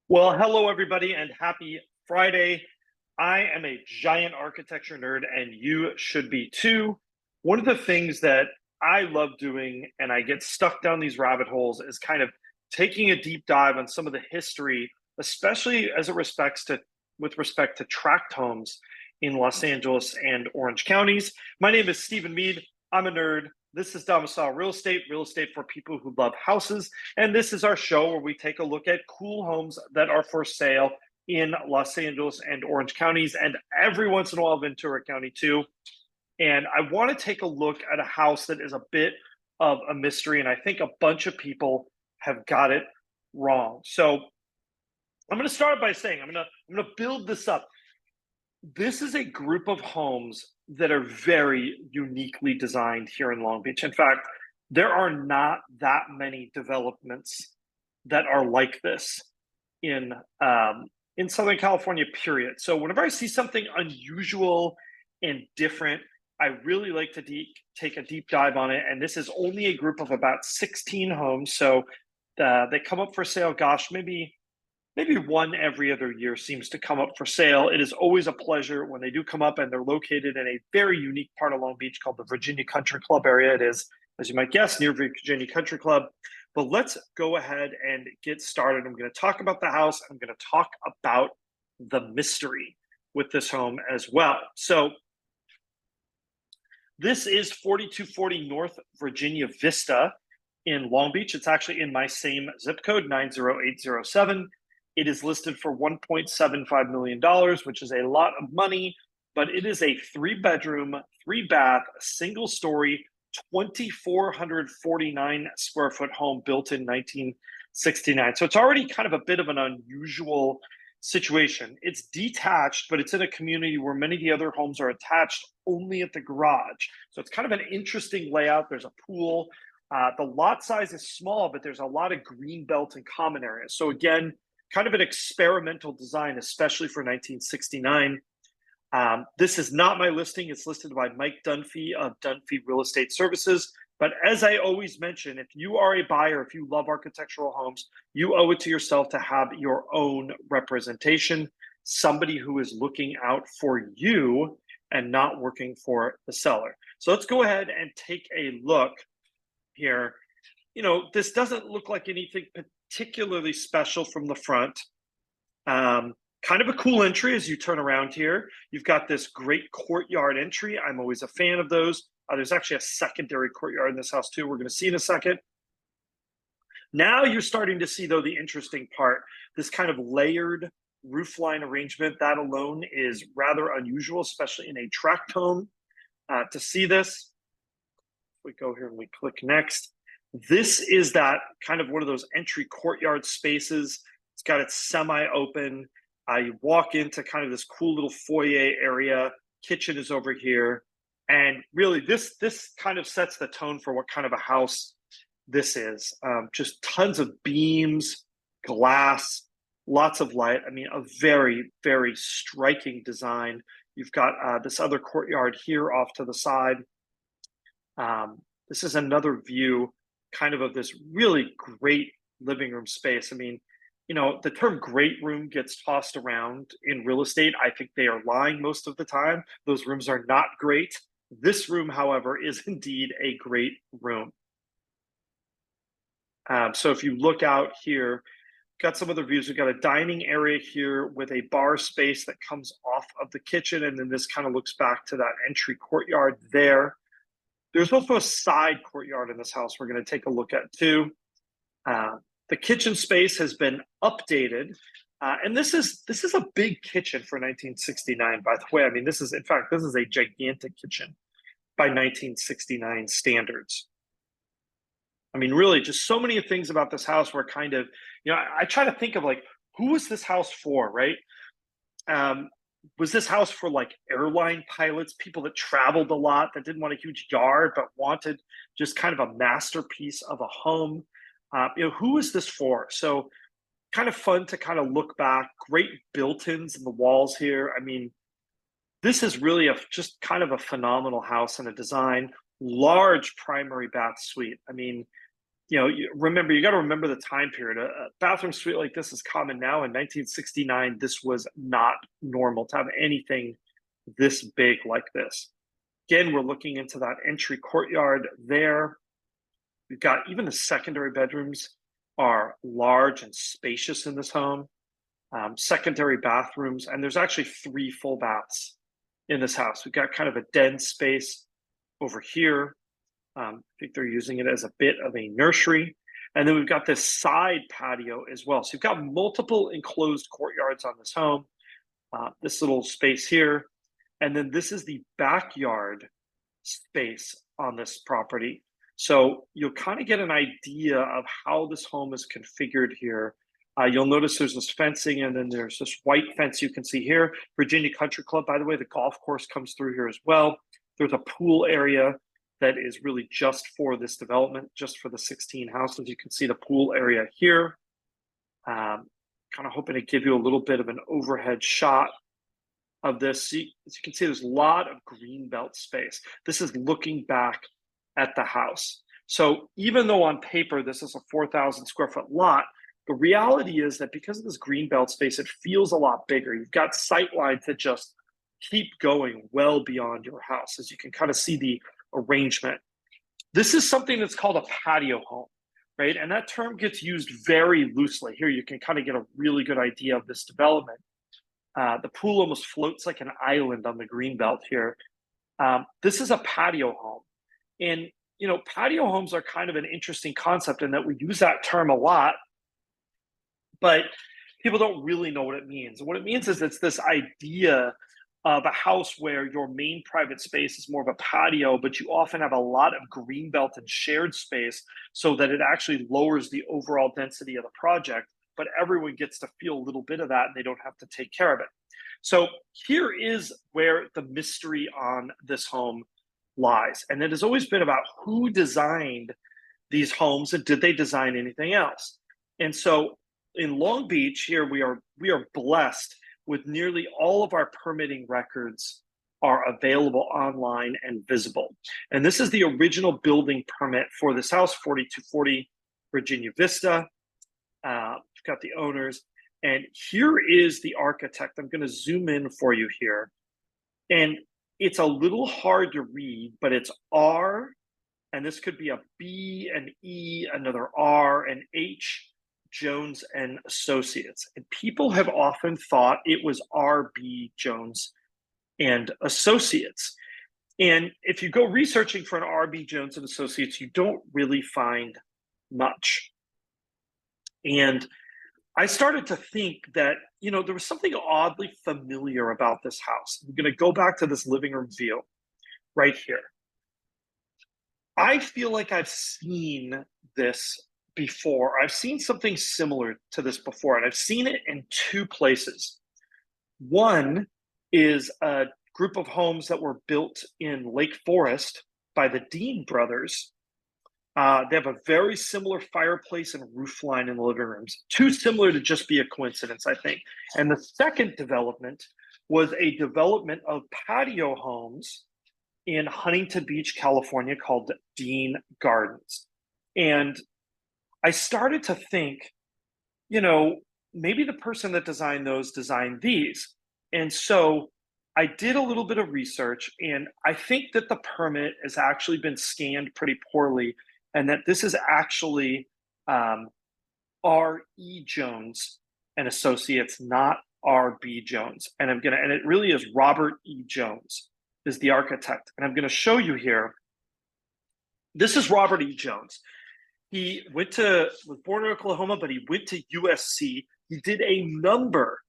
Well, hello, everybody, and happy Friday. I am a giant architecture nerd, and you should be too. One of the things that I love doing, and I get stuck down these rabbit holes, is kind of taking a deep dive on some of the history, especially as it respects to with respect to tract homes in Los Angeles and Orange counties. My name is Stephen Meade. I'm a nerd. This is Domicile Real Estate for people who love houses. And this is our show where we take a look at cool homes that are for sale in Los Angeles and Orange counties, and every once in a while, Ventura County too. And I want to take a look at a house that is a bit of a mystery. And I think a bunch of people have got it wrong. So I'm going to start by saying I'm going to build this up. This is a group of homes that are very uniquely designed here in Long Beach. In fact, there are not that many developments that are like this in Southern California, period. So whenever I see something unusual and different, I really like to take a deep dive on it. And this is only a group of about 16 homes. So they come up for sale, gosh, maybe one every other year seems to come up for sale. It is always a pleasure when they do come up, and they're located in a very unique part of Long Beach called the Virginia Country Club area. It is, as you might guess, near Virginia Country Club. But let's go ahead and get started. I'm going to talk about the house. I'm going to talk about the mystery with this home as well. So this is 4240 North Virginia Vista in Long Beach. It's actually in my same zip code, 90807. It is listed for $1.75 million, which is a lot of money, but it is a 3-bedroom, 3-bath, single story, 2,449 square foot home built in 1969. So it's already kind of a bit of an unusual situation. It's detached, but it's in a community where many of the other homes are attached only at the garage. So it's kind of an interesting layout. There's a pool. The lot size is small, but there's a lot of green belt and common areas. So again, kind of an experimental design, especially for 1969. This is not my listing. It's listed by Mike Dunfee of Dunfee Real Estate Services. But as I always mention, if you are a buyer, if you love architectural homes, you owe it to yourself to have your own representation, somebody who is looking out for you and not working for the seller. So let's go ahead and take a look here. This doesn't look like anything particularly special from the front. Kind of a cool entry as you turn around here. You've got this great courtyard entry. I'm always a fan of those. There's actually a secondary courtyard in this house too. We're going to see in a second. Now you're starting to see, though, the interesting part. This kind of layered roofline arrangement, that alone is rather unusual, especially in a tract home. To see this, we go here and we click next. This is that kind of one of those entry courtyard spaces. It's got it semi-open. You walk into kind of this cool little foyer area. Kitchen is over here. And really, this kind of sets the tone for what kind of a house this is. Just tons of beams, glass, lots of light. I mean, a very, very striking design. You've got this other courtyard here off to the side. This is another view kind of this really great living room space. I mean, the term great room gets tossed around in real estate. I think they are lying most of the time. Those rooms are not great. This room, however, is indeed a great room. So if you look out here, got some other views. We've got a dining area here with a bar space that comes off of the kitchen. And then this kind of looks back to that entry courtyard there. There's also a side courtyard in this house we're going to take a look at too. The kitchen space has been updated. And this is a big kitchen for 1969, by the way. I mean, this is a gigantic kitchen by 1969 standards. I mean, really, just so many things about this house were kind of, I try to think of like, who was this house for, right? Was this house for like airline pilots, people that traveled a lot, that didn't want a huge yard, but wanted just kind of a masterpiece of a home? Who is this for? So kind of fun to kind of look back. Great built-ins in the walls here. I mean, this is really just kind of a phenomenal house and a design. Large primary bath suite. I mean, remember, you got to remember the time period. A bathroom suite like this is common now. In 1969, this was not normal to have anything this big like this. Again, we're looking into that entry courtyard there. We've got even the secondary bedrooms are large and spacious in this home. Secondary bathrooms, and there's actually 3 full baths in this house. We've got kind of a den space over here. I think they're using it as a bit of a nursery. And then we've got this side patio as well. So you've got multiple enclosed courtyards on this home. This little space here. And then this is the backyard space on this property. So you'll kind of get an idea of how this home is configured here. You'll notice there's this fencing, and then there's this white fence you can see here. Virginia Country Club, by the way, the golf course comes through here as well. There's a pool area that is really just for this development, just for the 16 houses. You can see the pool area here. Kind of hoping to give you a little bit of an overhead shot of this. As you can see, there's a lot of green belt space. This is looking back at the house. So even though on paper this is a 4,000 square foot lot, the reality is that because of this green belt space, it feels a lot bigger. You've got sight lines that just keep going well beyond your house, as you can kind of see the arrangement. This is something that's called a patio home, right? And that term gets used very loosely. Here you can kind of get a really good idea of this development. The pool almost floats like an island on the green belt here. This is a patio home. And, patio homes are kind of an interesting concept in that we use that term a lot, but people don't really know what it means. What it means is it's this idea of a house where your main private space is more of a patio, but you often have a lot of green belt and shared space so that it actually lowers the overall density of the project, but everyone gets to feel a little bit of that and they don't have to take care of it. So here is where the mystery on this home lies. And it has always been about who designed these homes and did they design anything else? And so in Long Beach here, we are blessed with nearly all of our permitting records are available online and visible. And this is the original building permit for this house, 4240 Virginia Vista. We've got the owners. And here is the architect. I'm going to zoom in for you here. And it's a little hard to read, but it's R, and this could be a B, an E, another R, an H, Jones and Associates. And people have often thought it was R.B. Jones and Associates. And if you go researching for an R.B. Jones and Associates, you don't really find much. And I started to think that, there was something oddly familiar about this house. I'm going to go back to this living room view right here. I feel like I've seen this before. I've seen something similar to this before, and I've seen it in 2 places. One is a group of homes that were built in Lake Forest by the Dean brothers. They have a very similar fireplace and roof line in the living rooms. Too similar to just be a coincidence, I think. And the second development was a development of patio homes in Huntington Beach, California, called Dean Gardens. And I started to think, maybe the person that designed those designed these. And so I did a little bit of research, and I think that the permit has actually been scanned pretty poorly, and that this is actually R.E. Jones and Associates, not R.B. Jones. And it really is Robert E. Jones is the architect. And I'm going to show you here. This is Robert E. Jones. He was born in Oklahoma, but he went to USC. He did a number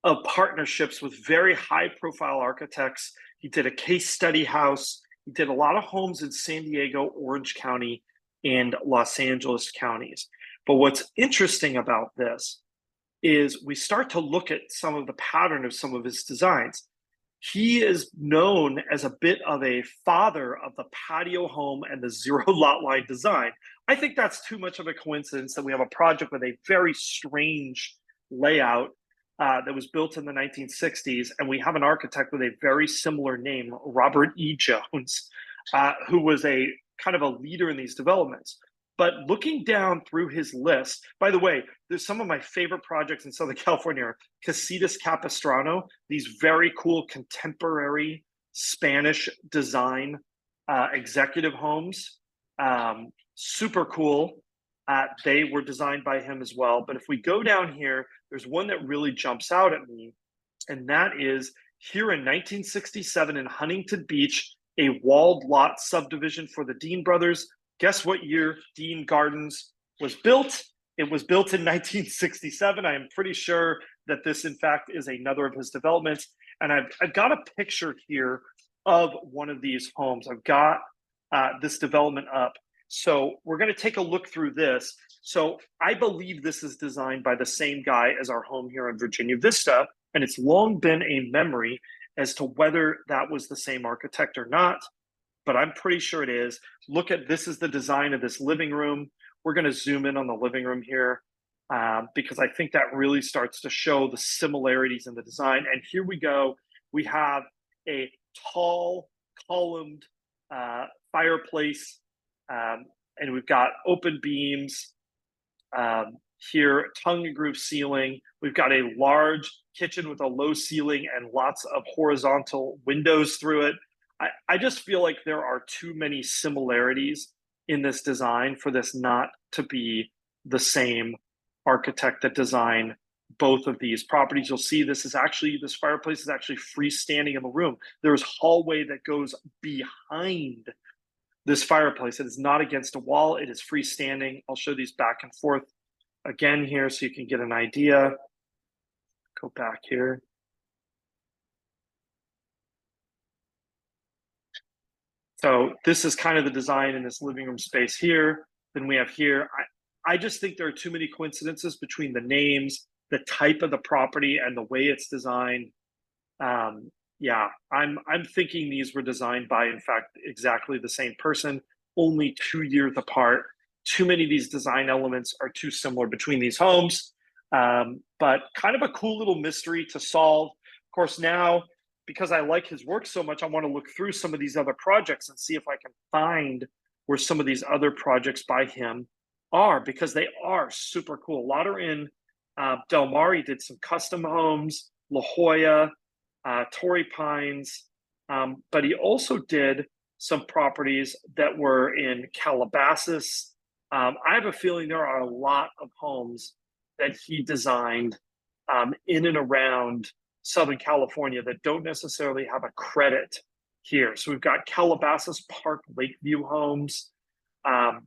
of partnerships with very high profile architects. He did a case study house. He did a lot of homes in San Diego, Orange County, and Los Angeles counties. But what's interesting about this is we start to look at some of the pattern of some of his designs. He is known as a bit of a father of the patio home and the zero lot line design. I think that's too much of a coincidence that we have a project with a very strange layout that was built in the 1960s, and we have an architect with a very similar name, Robert E. Jones, who was a kind of a leader in these developments. But looking down through his list, by the way, there's some of my favorite projects in Southern California are Casitas Capistrano, these very cool contemporary Spanish design executive homes. Super cool. They were designed by him as well. But if we go down here, there's one that really jumps out at me, and that is here in 1967 in Huntington Beach, a walled lot subdivision for the Dean brothers. Guess what year Dean Gardens was built? It was built in 1967. I am pretty sure that this, in fact, is another of his developments. And I've got a picture here of one of these homes. I've got this development up. So we're going to take a look through this. So I believe this is designed by the same guy as our home here in Virginia Vista. And it's long been a memory as to whether that was the same architect or not. But I'm pretty sure it is. Look at this is the design of this living room. We're going to zoom in on the living room here because I think that really starts to show the similarities in the design. And here we go. We have a tall columned fireplace, and we've got open beams here, tongue and groove ceiling. We've got a large kitchen with a low ceiling and lots of horizontal windows through it. I just feel like there are too many similarities in this design for this not to be the same architect that designed both of these properties. You'll see this fireplace is actually freestanding in the room. There's hallway that goes behind this fireplace. It is not against a wall. It is freestanding. I'll show these back and forth again here so you can get an idea. Go back here. So this is kind of the design in this living room space here. Then we have here. I just think there are too many coincidences between the names, the type of the property, and the way it's designed. Yeah, I'm thinking these were designed by, in fact, exactly the same person, only 2 years apart. Too many of these design elements are too similar between these homes, but kind of a cool little mystery to solve. Of course, now, because I like his work so much, I want to look through some of these other projects and see if I can find where some of these other projects by him are, because they are super cool. A lot are in Del Mar. He did some custom homes, La Jolla, Torrey Pines, but he also did some properties that were in Calabasas. I have a feeling there are a lot of homes that he designed in and around Southern California that don't necessarily have a credit here. So we've got Calabasas Park Lakeview homes. I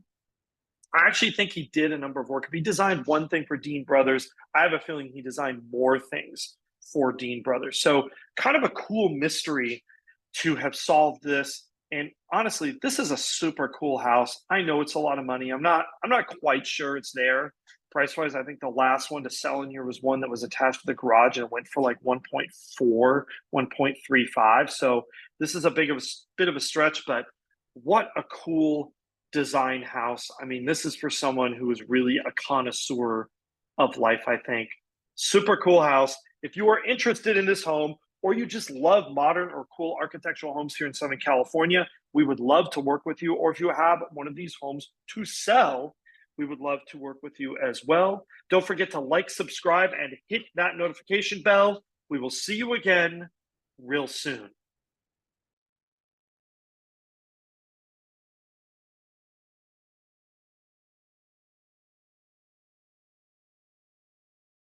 actually think he did a number of work. If he designed one thing for Dean Brothers, I have a feeling he designed more things for Dean Brothers. So kind of a cool mystery to have solved this. And honestly, this is a super cool house. I know it's a lot of money. I'm not quite sure it's there price wise. I think the last one to sell in here was one that was attached to the garage and it went for like 1.4, 1.35. So this is a bit of a stretch, but what a cool design house. I mean, this is for someone who is really a connoisseur of life, I think. Super cool house. If you are interested in this home, or you just love modern or cool architectural homes here in Southern California, we would love to work with you. Or if you have one of these homes to sell, we would love to work with you as well. Don't forget to like, subscribe, and hit that notification bell. We will see you again real soon.